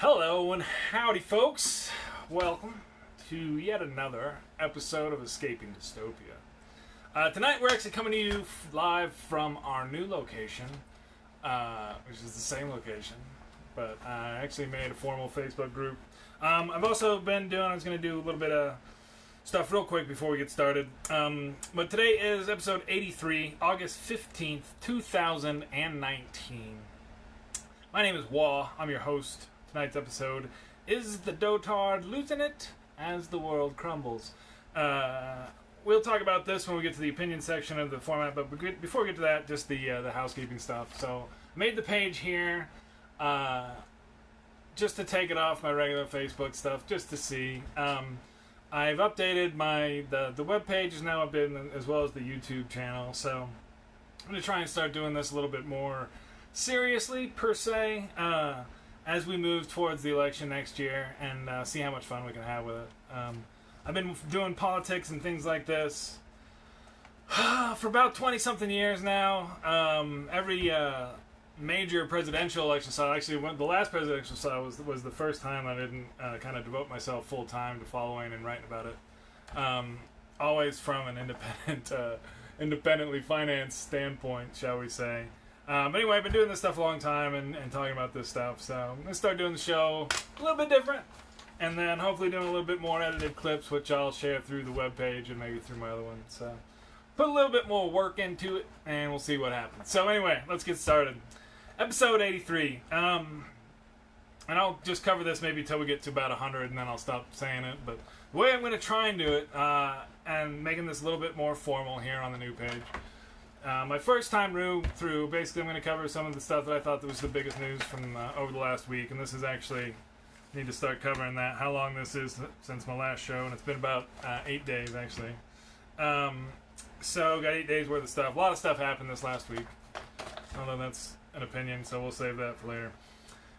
Hello and howdy, folks. Welcome to yet another episode of Escaping Dystopia. Tonight we're actually coming to you live from our new location, which is the same location, but I actually made a formal Facebook group. I've also been doing, I was going to do a little bit of stuff real quick before we get started. But today is episode 83, August 15th, 2019. My name is Wah. I'm your host. Tonight's episode is the Dotard losing it as the world crumbles. We'll talk about this when we get to the opinion section of the format, but before we get to that, just the housekeeping stuff. So, I made the page here just to take it off my regular Facebook stuff, just to see. I've updated the web page is now updated as well as the YouTube channel, so I'm going to try and start doing this a little bit more seriously, per se, as we move towards the election next year and see how much fun we can have with it. I've been doing politics and things like this for about 20-something years now. Every major presidential election cycle, actually the last presidential cycle was the first time I didn't kind of devote myself full time to following and writing about it. Always from an independently financed standpoint, shall we say. But anyway, I've been doing this stuff a long time and talking about this stuff, so I'm going to start doing the show a little bit different, and then hopefully doing a little bit more edited clips, which I'll share through the webpage and maybe through my other ones. So put a little bit more work into it, and we'll see what happens. So anyway, let's get started. Episode 83. And I'll just cover this maybe till we get to about 100, and then I'll stop saying it. But the way I'm going to try and do it, and making this a little bit more formal here on the new page, my first time through, basically I'm going to cover some of the stuff that I thought that was the biggest news from over the last week, and this is actually, need to start covering that, how long this is since my last show, and it's been about 8 days actually. So got 8 days worth of stuff. A lot of stuff happened this last week, although that's an opinion, so we'll save that for later.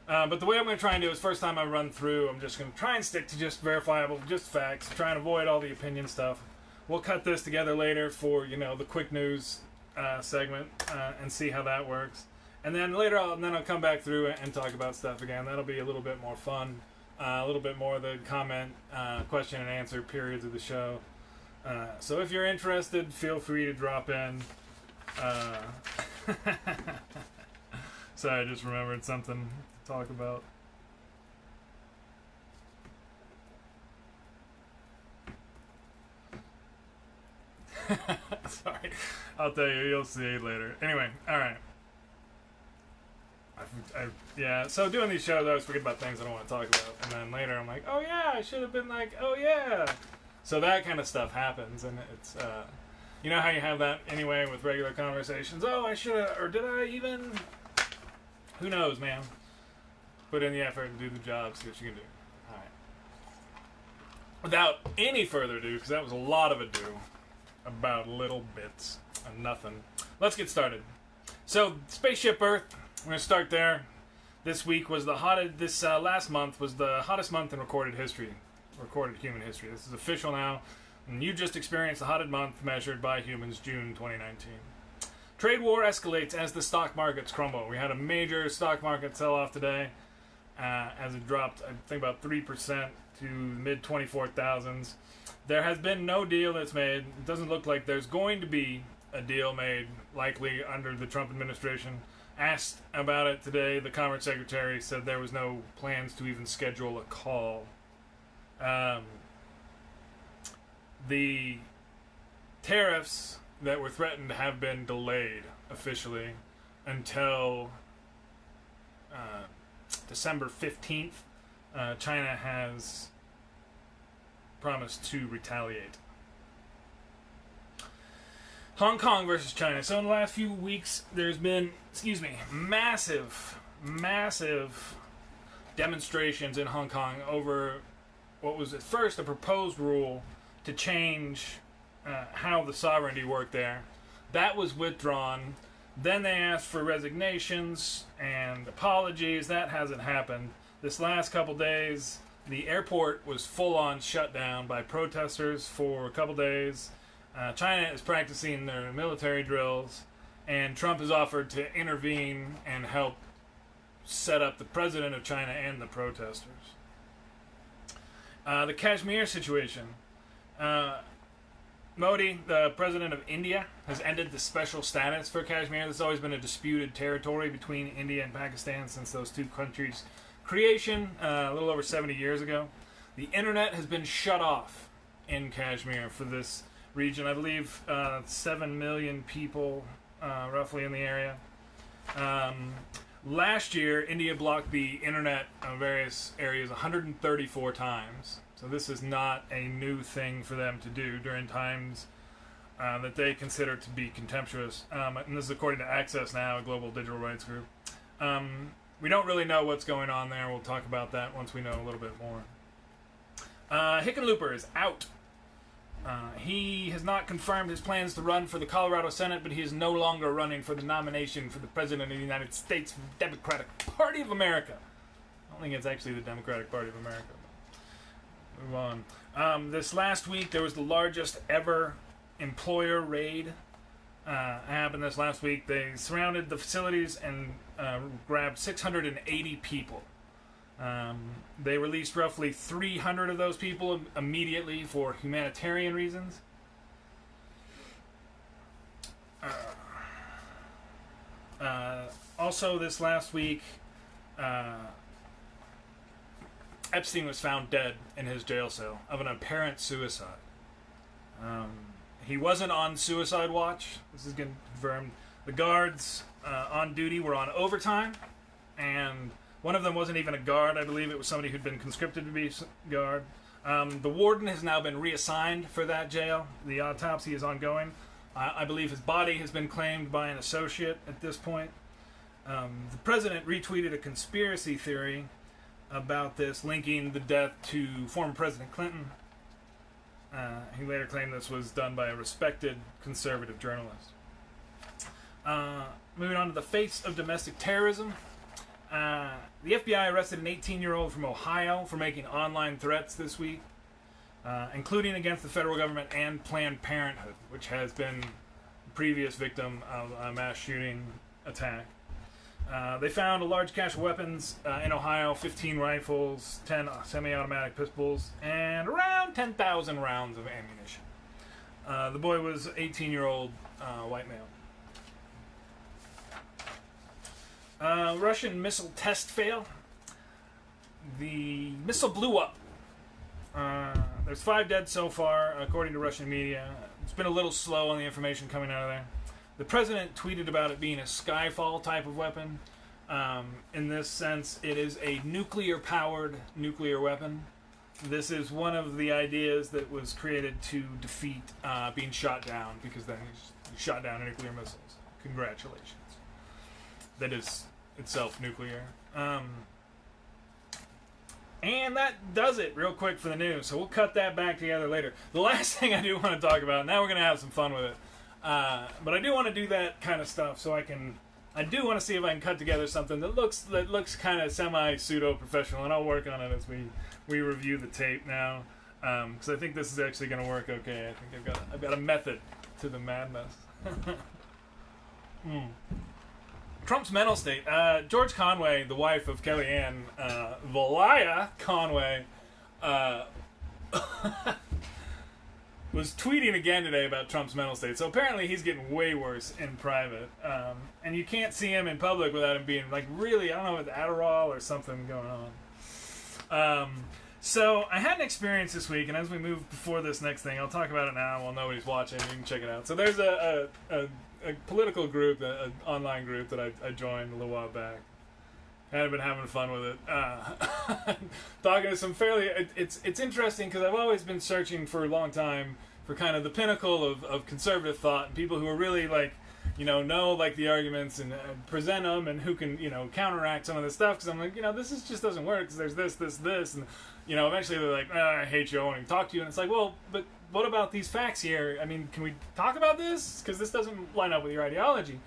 But the way I'm going to try and do is, first time I run through, I'm just going to try and stick to just verifiable, just facts, try and avoid all the opinion stuff. We'll cut this together later for, the quick news segment and see how that works, and then later I'll come back through and talk about stuff again. That'll be a little bit more fun, a little bit more of the comment, question and answer periods of the show. So if you're interested, feel free to drop in. Sorry, I just remembered something to talk about. Sorry, I'll tell you, you'll see later. Anyway, alright. Yeah, so doing these shows, I always forget about things I don't want to talk about. And then later I'm like, oh yeah, I should have been like, oh yeah. So that kind of stuff happens, and it's, you know how you have that anyway with regular conversations? Oh, I should have, or did I even? Who knows, man? Put in the effort and do the job, see what you can do. Alright. Without any further ado, because that was a lot of ado about little bits of nothing. Let's get started. So, Spaceship Earth, we're going to start there. This week was last month was the hottest month in recorded human history. This is official now, and you just experienced the hottest month measured by humans, June 2019. Trade war escalates as the stock markets crumble. We had a major stock market sell-off today, as it dropped, I think, about 3% to mid-24,000s. There has been no deal that's made. It doesn't look like there's going to be a deal made, likely under the Trump administration. Asked about it today, the Commerce Secretary said there was no plans to even schedule a call. The tariffs that were threatened have been delayed officially until December 15th. China has promised to retaliate. Hong Kong versus China. So in the last few weeks, there's been, massive demonstrations in Hong Kong over what was at first a proposed rule to change how the sovereignty worked there. That was withdrawn. Then they asked for resignations and apologies. That hasn't happened. This last couple days, the airport was full-on shut down by protesters for a couple days. China is practicing their military drills, and Trump has offered to intervene and help set up the president of China and the protesters. The Kashmir situation. Modi, the president of India, has ended the special status for Kashmir. There's always been a disputed territory between India and Pakistan since those two countries' creation a little over 70 years ago. The internet has been shut off in Kashmir for this region. I believe 7 million people roughly in the area. Last year, India blocked the internet in various areas 134 times. So this is not a new thing for them to do during times that they consider to be contemptuous. And this is according to Access Now, a global digital rights group. We don't really know what's going on there. We'll talk about that once we know a little bit more. Hickenlooper is out. He has not confirmed his plans to run for the Colorado Senate, but he is no longer running for the nomination for the President of the United States from the Democratic Party of America. I don't think it's actually the Democratic Party of America. Move on. This last week, there was the largest ever employer raid. Happened this last week. They surrounded the facilities and grabbed 680 people. They released roughly 300 of those people immediately for humanitarian reasons. Also, this last week, Epstein was found dead in his jail cell of an apparent suicide. He wasn't on suicide watch. This is confirmed. The guards on duty were on overtime, and one of them wasn't even a guard. I believe it was somebody who'd been conscripted to be a guard. The warden has now been reassigned for that jail. The autopsy is ongoing. I believe his body has been claimed by an associate at this point. The president retweeted a conspiracy theory about this, linking the death to former President Clinton. He later claimed this was done by a respected conservative journalist. Moving on to the face of domestic terrorism. The FBI arrested an 18-year-old from Ohio for making online threats this week, including against the federal government and Planned Parenthood, which has been the previous victim of a mass shooting attack. They found a large cache of weapons in Ohio, 15 rifles, 10 semi-automatic pistols, and around 10,000 rounds of ammunition. The boy was an 18-year-old white male. Russian missile test fail. The missile blew up. There's 5 dead so far, according to Russian media. It's been a little slow on the information coming out of there. The president tweeted about it being a Skyfall type of weapon. In this sense, it is a nuclear-powered nuclear weapon. This is one of the ideas that was created to defeat being shot down, because then you shot down nuclear missiles. Congratulations. That is itself nuclear. And that does it real quick for the news, so we'll cut that back together later. The last thing I do want to talk about, now we're going to have some fun with it, but I do want to do that kind of stuff so I do want to see if I can cut together something that looks kind of semi-pseudo-professional, and I'll work on it as we review the tape now, because I think this is actually going to work okay. I think I've got a method to the madness. Trump's mental state. George Conway, the wife of Kellyanne, Valaya Conway, was tweeting again today about Trump's mental state. So apparently he's getting way worse in private. And you can't see him in public without him being, like, really, I don't know, with Adderall or something going on. So I had an experience this week, and as we move before this next thing, I'll talk about it now while nobody's watching. You can check it out. So there's a political group, an online group that I joined a little while back. I've been having fun with it. Talking to some fairly... It's interesting because I've always been searching for a long time for kind of the pinnacle of conservative thought, and people who are really, like, know like the arguments and present them, and who can, counteract some of this stuff, because I'm like, this just doesn't work, because there's this, and, eventually they're like, I hate you, I won't even talk to you, and it's like, well, but what about these facts here? I mean, can we talk about this? Because this doesn't line up with your ideology.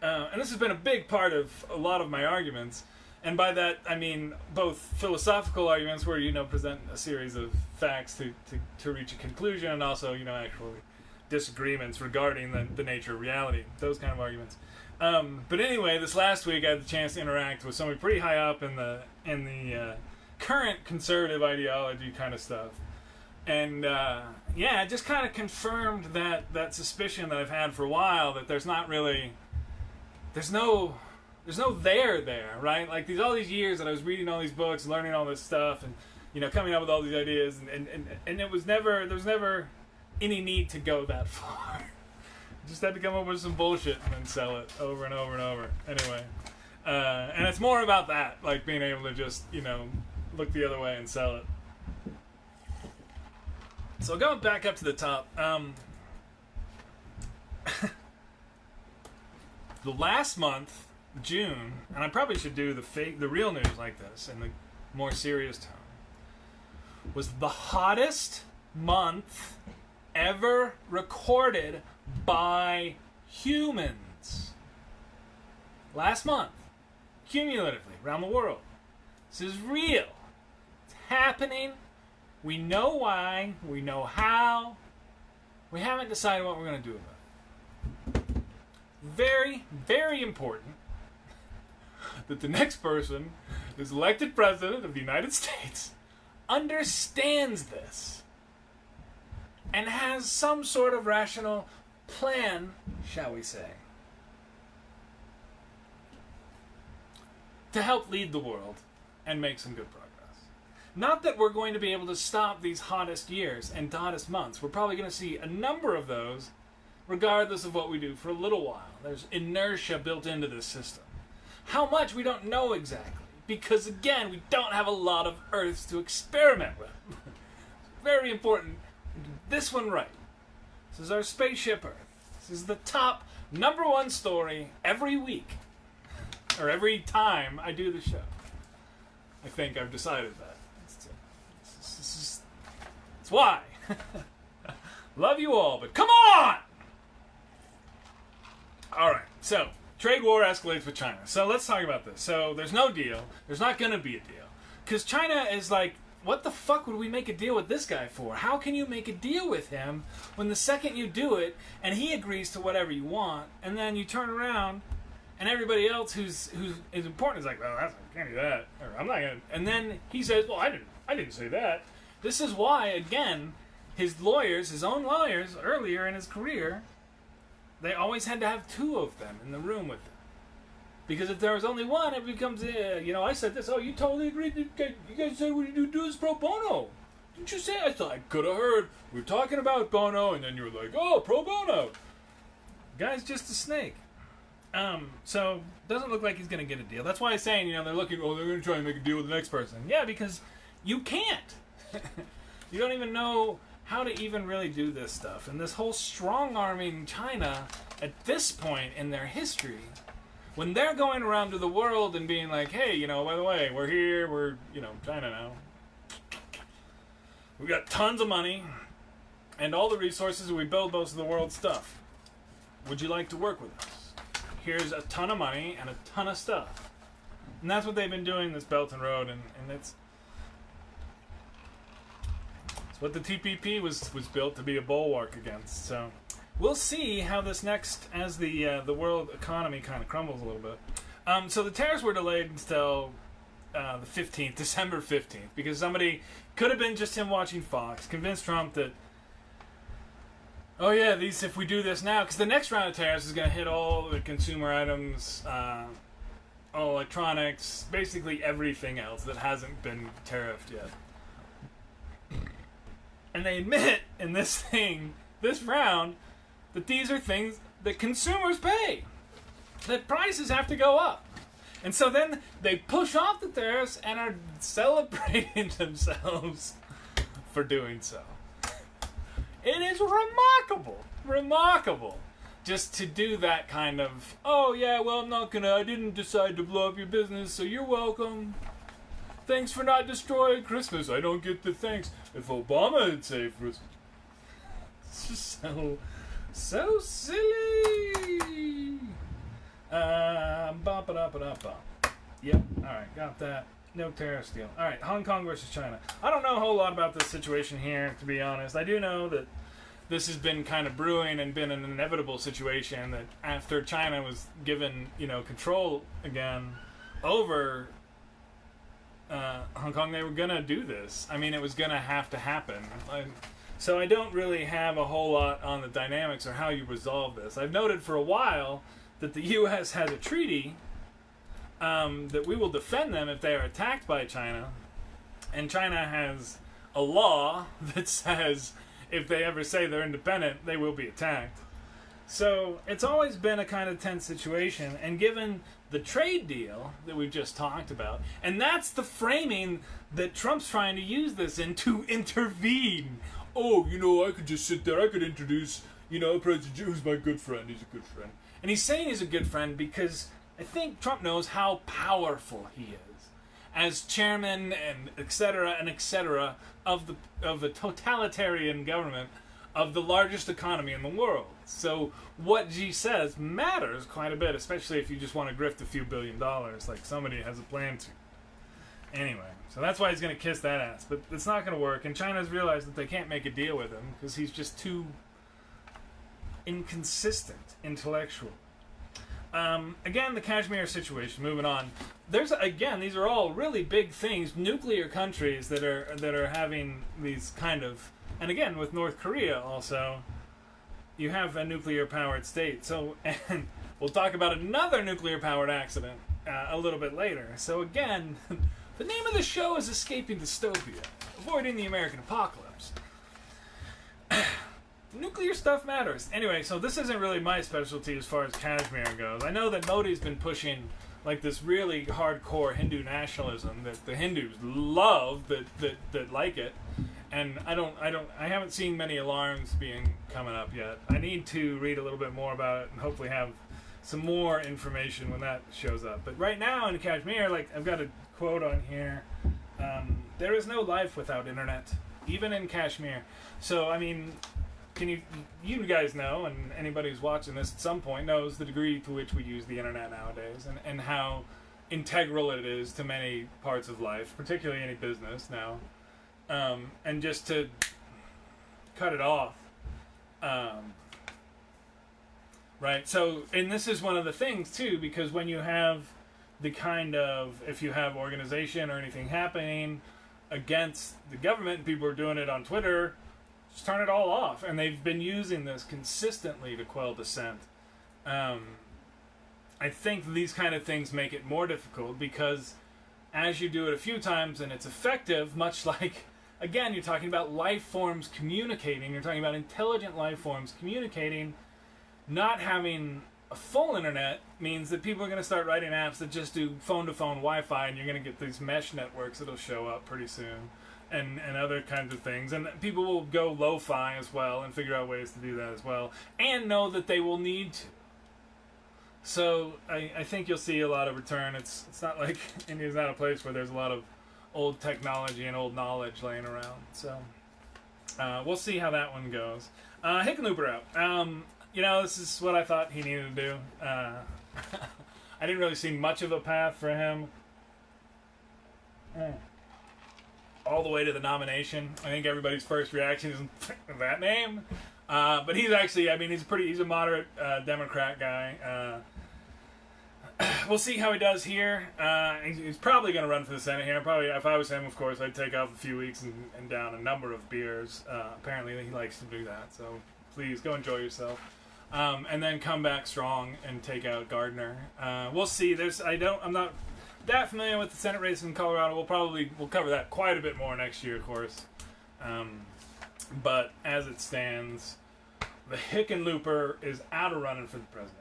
And this has been a big part of a lot of my arguments. And by that, I mean both philosophical arguments where, present a series of facts to reach a conclusion, and also, actual disagreements regarding the nature of reality. Those kind of arguments. But anyway, this last week I had the chance to interact with somebody pretty high up in the current conservative ideology kind of stuff. And yeah, it just kind of confirmed that suspicion that I've had for a while, that there's no there, right? Like all these years that I was reading all these books, learning all this stuff, and coming up with all these ideas, and there was never any need to go that far. Just had to come up with some bullshit and then sell it over and over and over. Anyway, and it's more about that, like being able to just look the other way and sell it. So going back up to the top, the last month, June, and I probably should do the real news like this in the more serious tone, was the hottest month ever recorded by humans. Last month, cumulatively, around the world. This is real. It's happening. We know why. We know how. We haven't decided what we're going to do about it. Very, very important that the next person who's elected president of the United States understands this and has some sort of rational plan, shall we say, to help lead the world and make some good progress. Not that we're going to be able to stop these hottest years and hottest months. We're probably going to see a number of those regardless of what we do for a little while. There's inertia built into this system. How much, we don't know exactly, because again, we don't have a lot of Earths to experiment with. Very important. This one right. This is our Spaceship Earth. This is the top #1 story every week, or every time I do the show. I think I've decided that. It's why. Love you all, but come on! Alright, so, trade war escalates with China. So let's talk about this. So there's no deal. There's not going to be a deal. Because China is like, what the fuck would we make a deal with this guy for? How can you make a deal with him when the second you do it, and he agrees to whatever you want, and then you turn around, and everybody else who's important is like, well, I can't do that, or I'm not gonna. And then he says, well, I didn't say that. This is why, again, his own lawyers, earlier in his career, they always had to have 2 of them in the room with them. Because if there was only one, it becomes, I said this, oh, you totally agreed, you guys said what you do is pro bono. Didn't you say? I thought I could have heard, we were talking about bono, and then you were like, oh, pro bono. Guy's just a snake. So, doesn't look like he's going to get a deal. That's why I'm saying, they're looking, they're going to try and make a deal with the next person. Yeah, because you can't. You don't even know how to even really do this stuff. And this whole strong-arming China, at this point in their history, when they're going around to the world and being like, hey, by the way, we're here, we're, China now. We got tons of money and all the resources, and we build most of the world's stuff. Would you like to work with us? Here's a ton of money and a ton of stuff. And that's what they've been doing, this Belt and Road, and it's what the TPP was built to be a bulwark against. So we'll see how this next, as the world economy kind of crumbles a little bit. So the tariffs were delayed until the 15th, December 15th, because somebody, could have been just him watching Fox, convinced Trump that, oh yeah, if we do this now, because the next round of tariffs is going to hit all the consumer items, all electronics, basically everything else that hasn't been tariffed yet. And they admit in this round, that these are things that consumers pay. That prices have to go up. And so then they push off the tariffs and are celebrating themselves for doing so. It is remarkable, just to do that kind of, oh yeah, well I didn't decide to blow up your business, so you're welcome. Thanks for not destroying Christmas. I don't get the thanks. If Obama had saved Christmas. It's just so silly. Yep, alright, got that. No tariffs deal. Alright, Hong Kong versus China. I don't know a whole lot about this situation here, to be honest. I do know that this has been kind of brewing and been an inevitable situation that after China was given, control again over Hong Kong, they were gonna do this. I mean, it was gonna have to happen. So I don't really have a whole lot on the dynamics or how you resolve this. I've noted for a while that the U.S. has a treaty that we will defend them if they are attacked by China, and China has a law that says if they ever say they're independent, they will be attacked. So it's always been a kind of tense situation, and given the trade deal that we've just talked about, and that's the framing that Trump's trying to use this in, to intervene. Oh, I could just sit there, I could introduce, President who's my good friend, he's a good friend. And he's saying he's a good friend because I think Trump knows how powerful he is as chairman and et cetera, of the totalitarian government of the largest economy in the world. So what G says matters quite a bit, especially if you just want to grift a few $1 billion like somebody has a plan to. Anyway, so that's why he's going to kiss that ass. But it's not going to work, and China's realized that they can't make a deal with him because he's just too inconsistent intellectually. Again, the Kashmir situation, moving on. These are all really big things, nuclear countries that are having these kind of, and again, with North Korea also, you have a nuclear-powered state. So, and we'll talk about another nuclear-powered accident a little bit later. So again, the name of the show is Escaping Dystopia, Avoiding the American Apocalypse. Nuclear stuff matters. Anyway, so this isn't really my specialty as far as Kashmir goes. I know that Modi's been pushing like this really hardcore Hindu nationalism that the Hindus love, that like it, and I haven't seen many alarms coming up yet. I need to read a little bit more about it and hopefully have some more information when that shows up. But right now in Kashmir, like I've got a quote on here, there is no life without internet, even in Kashmir. So I mean, you guys know, and anybody who's watching this at some point knows the degree to which we use the internet nowadays, and how integral it is to many parts of life, particularly any business now. And just to cut it off, right? So, and this is one of the things too, because when you have the kind of, if you have organization or anything happening against the government, and people are doing it on Twitter, just turn it all off. And they've been using this consistently to quell dissent. I think these kind of things make it more difficult because as you do it a few times and it's effective, much like, again, you're talking about life forms communicating, you're talking about intelligent life forms communicating, not having a full internet means that people are going to start writing apps that just do phone-to-phone Wi-Fi, and you're going to get these mesh networks that'll show up pretty soon. And other kinds of things. And people will go lo-fi as well and figure out ways to do that as well. And know that they will need to. So I think you'll see a lot of return. It's not like India's not a place where there's a lot of old technology and old knowledge laying around. So we'll see how that one goes. Hickenlooper Out. This is what I thought he needed to do. I didn't really see much of a path for him. All the way to the nomination. I think everybody's first reaction is that name. But he's actually, he's a moderate Democrat guy. We'll see how he does here. He's probably going to run for the Senate here. Probably, if I was him, of course, I'd take off a few weeks and down a number of beers. Apparently he likes to do that. So please go enjoy yourself. And then come back strong and take out Gardner. We'll see. I'm not that familiar with the Senate race in Colorado. We'll cover that quite a bit more next year, of course. But as it stands, the Hickenlooper is out of running for the presidency.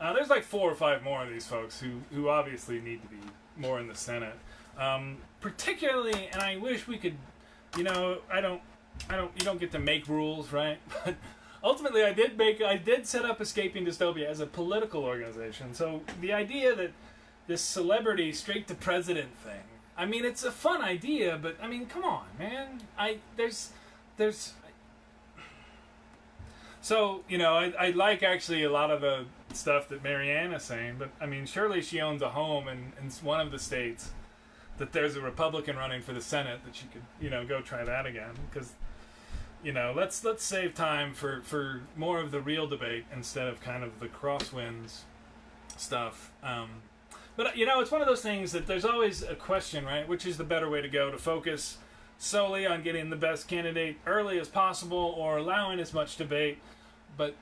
There's like 4 or 5 more of these folks who obviously need to be more in the Senate. Particularly, and I wish we could, you don't get to make rules, right? But ultimately, I did set up Escaping Dystopia as a political organization. So the idea that this celebrity straight to president thing, it's a fun idea, but come on, man. So, I like actually a lot of the stuff that Marianne is saying, but surely she owns a home in one of the states that there's a Republican running for the Senate that she could, go try that again, because let's save time for more of the real debate instead of kind of the crosswinds stuff. But it's one of those things that there's always a question, right? Which is the better way to go? To focus solely on getting the best candidate early as possible, or allowing as much debate, but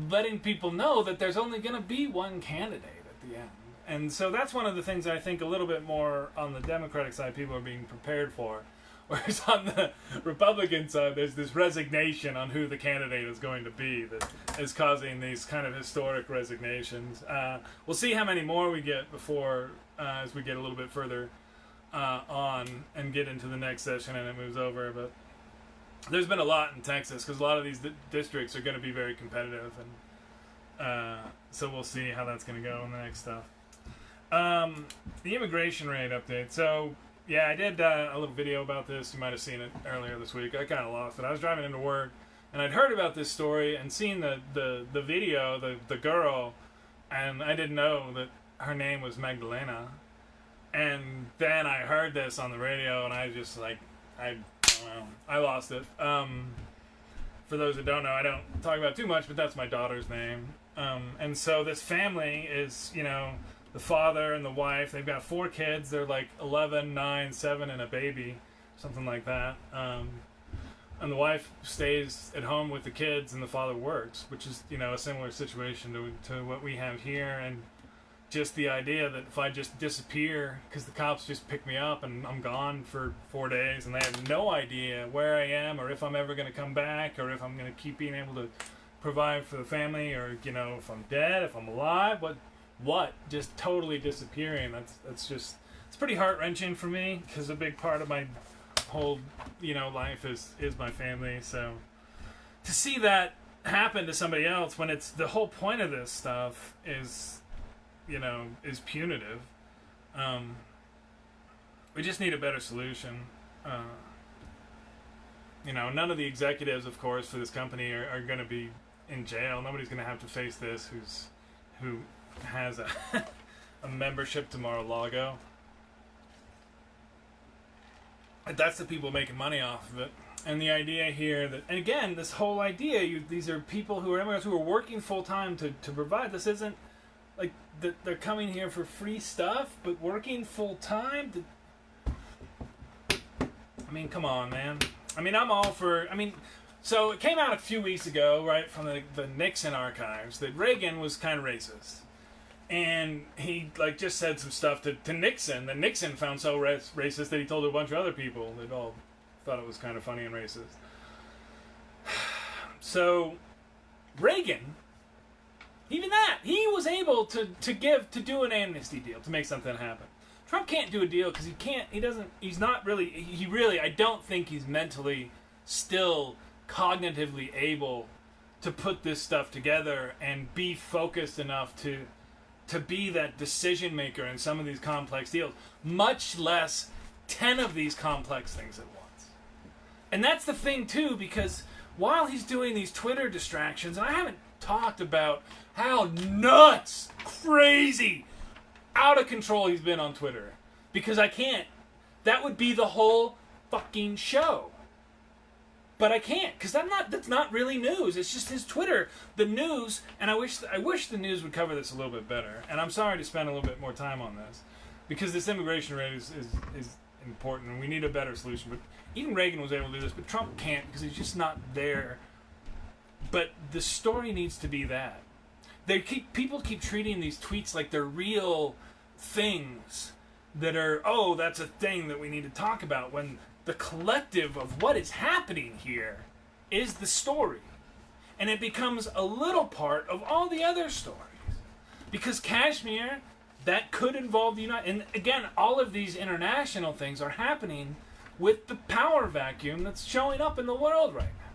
letting people know that there's only going to be one candidate at the end. And so that's one of the things I think a little bit more on the Democratic side people are being prepared for. Whereas on the Republican side, there's this resignation on who the candidate is going to be that is causing these kind of historic resignations. We'll see how many more we get before, as we get a little bit further on and get into the next session and it moves over. But there's been a lot in Texas because a lot of these districts are going to be very competitive. And so we'll see how that's going to go in the next stuff. The immigration rate update. So... yeah, I did a little video about this. You might have seen it earlier this week. I kind of lost it. I was driving into work, and I'd heard about this story and seen the video, the girl, and I didn't know that her name was Magdalena. And then I heard this on the radio, and I just, I don't know. I lost it. For those that don't know, I don't talk about it too much, but that's my daughter's name. And so this family is, the father and the wife, they've got 4 kids. They're like 11, 9, 7, and a baby, something like that. And the wife stays at home with the kids, and the father works, which is, a similar situation to what we have here. And just the idea that if I just disappear, because the cops just pick me up and I'm gone for 4 days, and they have no idea where I am, or if I'm ever going to come back, or if I'm going to keep being able to provide for the family, or, if I'm dead, if I'm alive, what just totally disappearing. That's just, it's pretty heart-wrenching for me, because a big part of my whole life is my family. So to see that happen to somebody else when it's the whole point of this stuff is punitive, we just need a better solution. None of the executives, of course, for this company are going to be in jail. Nobody's going to have to face this who has a membership to Mar-a-Lago. That's the people making money off of it. And the idea here that, and again, this whole idea, these are people who are immigrants who are working full-time to provide. This isn't like that they're coming here for free stuff, but working full-time. Come on, man. I'm all for, so it came out a few weeks ago, right, from the Nixon archives, that Reagan was kind of racist. And he just said some stuff to Nixon that Nixon found so racist that he told a bunch of other people that all thought it was kind of funny and racist. So Reagan, even that, he was able to do an amnesty deal, to make something happen. Trump can't do a deal because I don't think he's mentally still cognitively able to put this stuff together and be focused enough to be that decision maker in some of these complex deals, much less 10 of these complex things at once. And that's the thing too, because while he's doing these Twitter distractions, and I haven't talked about how nuts, crazy, out of control he's been on Twitter, because I can't. That would be the whole fucking show. But I can't, because that's not really news. It's just his Twitter. The news, and I wish the news would cover this a little bit better. And I'm sorry to spend a little bit more time on this, because this immigration rate is important, and we need a better solution. But even Reagan was able to do this, but Trump can't, because he's just not there. But the story needs to be that. People keep treating these tweets like they're real things that are, that's a thing that we need to talk about, when the collective of what is happening here is the story. And it becomes a little part of all the other stories. Because Kashmir, that could involve the United... And again, all of these international things are happening with the power vacuum that's showing up in the world right now.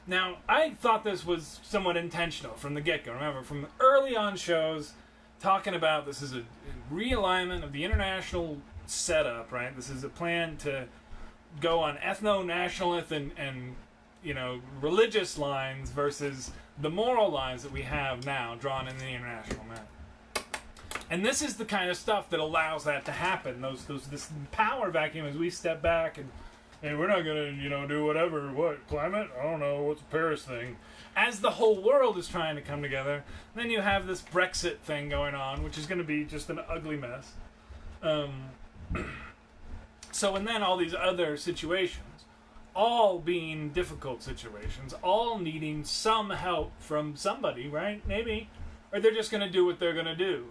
Now, I thought this was somewhat intentional from the get-go. Remember, from the early on shows, talking about this is a realignment of the international setup, right? This is a plan to go on ethno-nationalist and religious lines versus the moral lines that we have now drawn in the international map. And this is the kind of stuff that allows that to happen. This power vacuum, as we step back and hey, we're not gonna, do whatever. What, climate? I don't know. What's the Paris thing? As the whole world is trying to come together, then you have this Brexit thing going on, which is going to be just an ugly mess. So, and then all these other situations, all being difficult situations, all needing some help from somebody, right? Maybe. Or they're just going to do what they're going to do.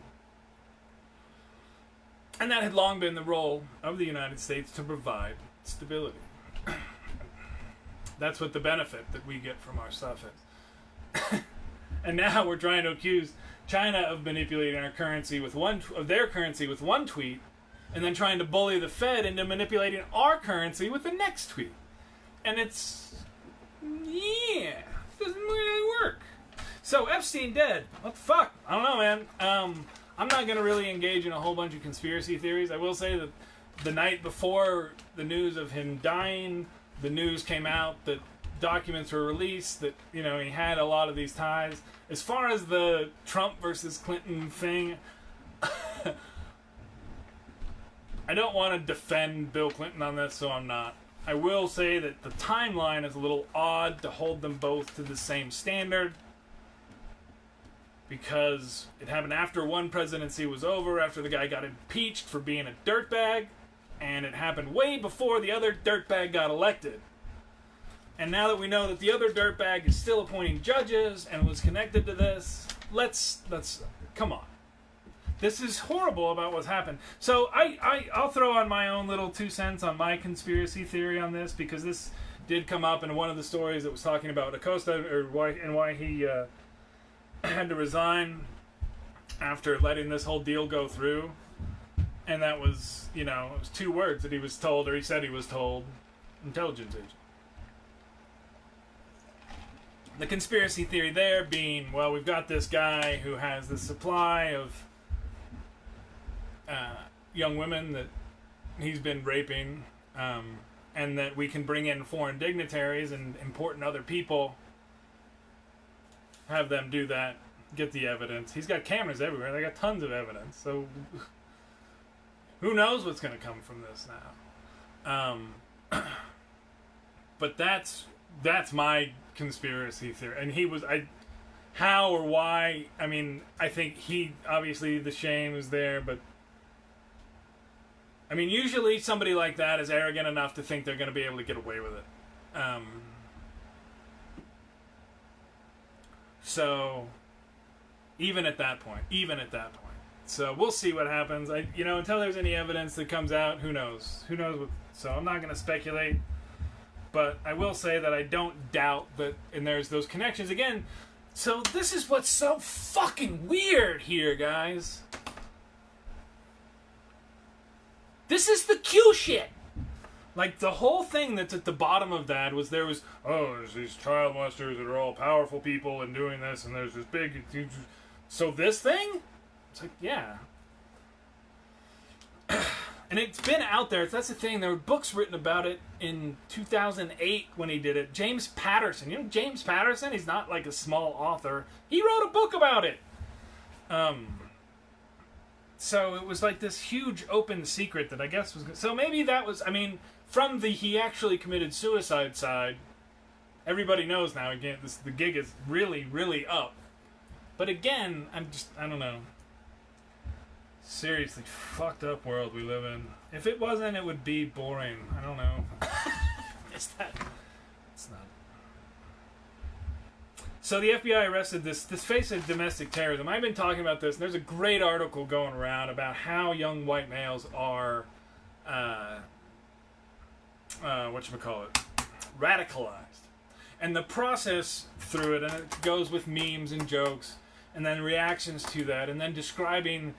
And that had long been the role of the United States, to provide stability. That's what the benefit that we get from our stuff is. And now we're trying to accuse China of manipulating our currency with their currency with one tweet, and then trying to bully the Fed into manipulating our currency with the next tweet. And it's, it doesn't really work. So Epstein Dead. What the fuck? I don't know, man. I'm not going to really engage in a whole bunch of conspiracy theories. I will say that the night before the news of him dying, the news came out that documents were released that, he had a lot of these ties. As far as the Trump versus Clinton thing, I don't want to defend Bill Clinton on this, so I'm not. I will say that the timeline is a little odd to hold them both to the same standard, because it happened after one presidency was over, after the guy got impeached for being a dirtbag, and it happened way before the other dirtbag got elected. And now that we know that the other dirtbag is still appointing judges and was connected to this, let's come on. This is horrible about what's happened. So I'll throw on my own little 2 cents on my conspiracy theory on this, because this did come up in one of the stories that was talking about Acosta, or why he had to resign after letting this whole deal go through. And that was, it was 2 words that he was told, or he said he was told: intelligence agent. The conspiracy theory there being, well, we've got this guy who has this supply of young women that he's been raping, and that we can bring in foreign dignitaries and important other people, have them do that, get the evidence. He's got cameras everywhere. They got tons of evidence. So who knows what's going to come from this now? But that's my conspiracy theory. And how or why, I think obviously the shame is there, but usually somebody like that is arrogant enough to think they're going to be able to get away with it. So even at that point. So we'll see what happens. Until there's any evidence that comes out, who knows? So I'm not going to speculate. But I will say that I don't doubt that, and there's those connections again. So this is what's so fucking weird here, guys. This is the Q shit. Like, the whole thing that's at the bottom of that was there's these child molesters that are all powerful people and doing this, and there's this big... So this thing? It's like, yeah. And it's been out there. That's the thing. There were books written about it in 2008 when he did it. James Patterson. You know James Patterson? He's not like a small author. He wrote a book about it. So it was like this huge open secret that I guess was... So maybe that was... from the he actually committed suicide side, everybody knows now, again, the gig is really, really up. But again, I don't know. Seriously, fucked up world we live in. If it wasn't, it would be boring. I don't know. It's not. So the FBI arrested this face of domestic terrorism. I've been talking about this, and there's a great article going around about how young white males are, radicalized. And the process through it, and it goes with memes and jokes, and then reactions to that, and then describing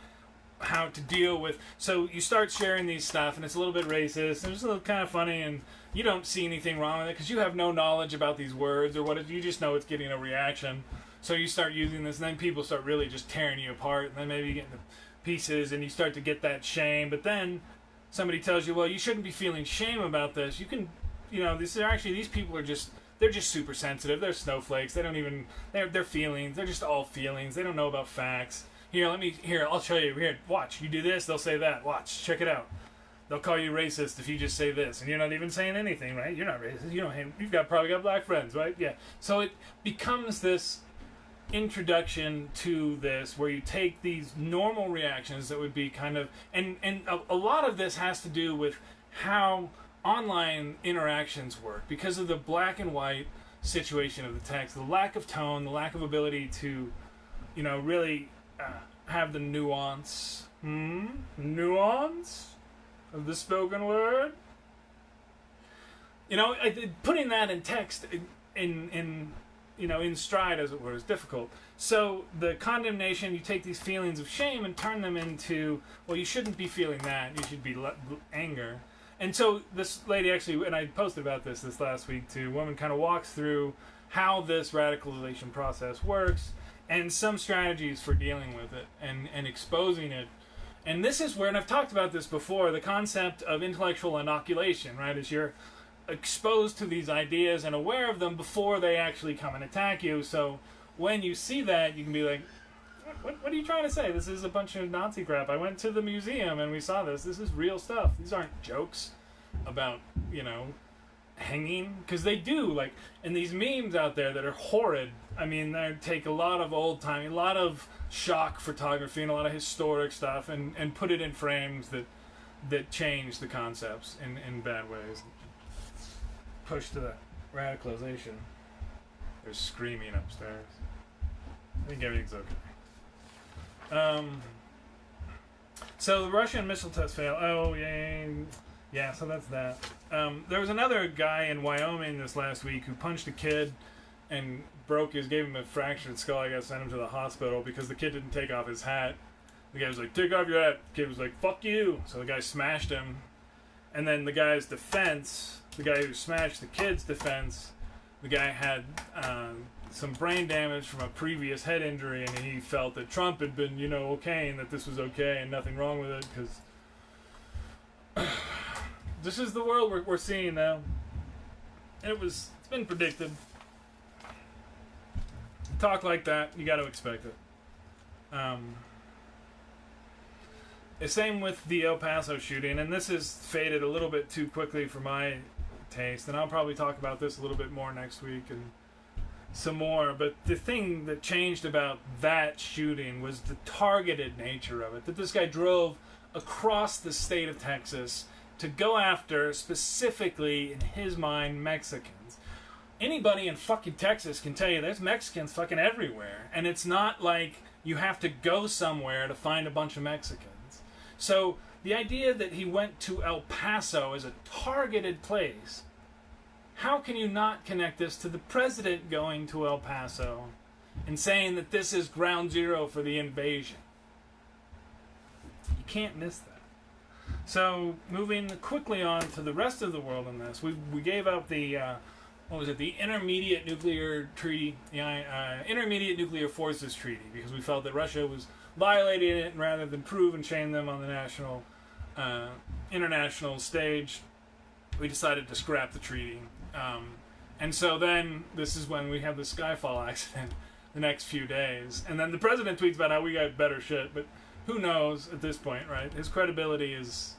how to deal with... So you start sharing these stuff, and it's a little bit racist, and it's a little kind of funny, and you don't see anything wrong with it, because you have no knowledge about these words, or you just know it's getting a reaction. So you start using this, and then people start really just tearing you apart, and then maybe you get into pieces, and you start to get that shame, but then somebody tells you, well, you shouldn't be feeling shame about this. You can, these people are just... They're just super sensitive. They're snowflakes. They don't even... They're feelings. They're just all feelings. They don't know about facts. Here, I'll show you. Here, watch. You do this, they'll say that. Watch. Check it out. they'll call you racist if you just say this, and you're not even saying anything, right? You're not racist. You don't hate. Probably got black friends, right? Yeah. So it becomes this introduction to this where you take these normal reactions that would be kind of, and a lot of this has to do with how online interactions work because of the black and white situation of the text, the lack of tone, the lack of ability to, really have the nuance of the spoken word. Putting that in text in stride, as it were, is difficult. So the condemnation, you take these feelings of shame and turn them into, well, you shouldn't be feeling that. You should be anger. And so this lady actually, and I posted about this last week too, woman kind of walks through how this radicalization process works and some strategies for dealing with it and exposing it. And this is where, and I've talked about this before, the concept of intellectual inoculation, right? Is you're exposed to these ideas and aware of them before they actually come and attack you. So when you see that, you can be like, what are you trying to say? This is a bunch of Nazi crap. I went to the museum and we saw this. This is real stuff. These aren't jokes about, hanging. Because they do, and these memes out there that are horrid. I mean, they take a lot of old-timey, a lot of shock photography and a lot of historic stuff and put it in frames that change the concepts in bad ways. Push to the radicalization. They're screaming upstairs. I think everything's okay. So the Russian missile test failed. Oh, yay. Yeah, so that's that. There was another guy in Wyoming this last week who punched a kid and gave him a fractured skull. I guess sent him to the hospital because the kid didn't take off his hat. The guy was like, take off your hat. The kid was like, fuck you. So the guy smashed him. And then the guy's defense, the guy who smashed the kid's defense, the guy had some brain damage from a previous head injury, and he felt that Trump had been, okay, and that this was okay and nothing wrong with it, because this is the world we're seeing now. It's been predicted. Talk like that, you got to expect it. The same with the El Paso shooting, and this has faded a little bit too quickly for my taste, and I'll probably talk about this a little bit more next week and some more, but the thing that changed about that shooting was the targeted nature of it, that this guy drove across the state of Texas to go after, specifically, in his mind, Mexicans. Anybody in fucking Texas can tell you there's Mexicans fucking everywhere, and it's not like you have to go somewhere to find a bunch of Mexicans. So the idea that he went to El Paso as a targeted place, how can you not connect this to the president going to El Paso and saying that this is ground zero for the invasion? You can't miss that. So moving quickly on to the rest of the world in this, we gave up the the Intermediate Nuclear Treaty, Intermediate Nuclear Forces Treaty, because we felt that Russia was violating it, and rather than prove and shame them on the international stage, we decided to scrap the treaty. And so then this is when we have the Skyfall accident the next few days, and then the president tweets about how we got better shit, but who knows at this point, right? His credibility is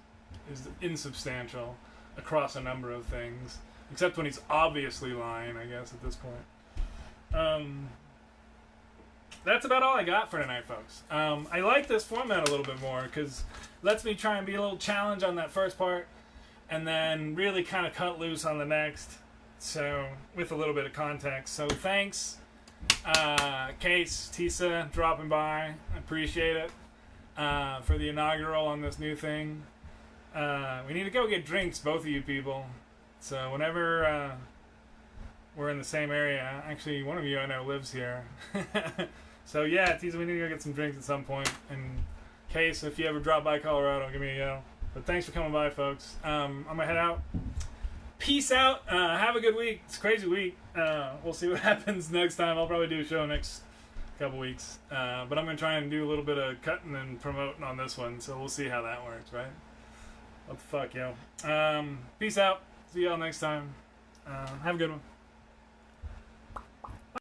insubstantial across a number of things, except when he's obviously lying, I guess, at this point. That's about all I got for tonight, folks. I like this format a little bit more because it lets me try and be a little challenge on that first part and then really kind of cut loose on the next, so with a little bit of context. So thanks, Case, Tisa, dropping by. I appreciate it for the inaugural on this new thing. We need to go get drinks, both of you people. So whenever we're in the same area, actually one of you I know lives here. So yeah, Tisa, we need to go get some drinks at some point. And Case, if you ever drop by Colorado, give me a yell. But thanks for coming by, folks. I'm gonna head out. Peace out. Have a good week. It's a crazy week. We'll see what happens next time. I'll probably do a show next couple weeks. But I'm gonna try and do a little bit of cutting and promoting on this one. So we'll see how that works, right? What the fuck, yo. Peace out. See y'all next time. Have a good one.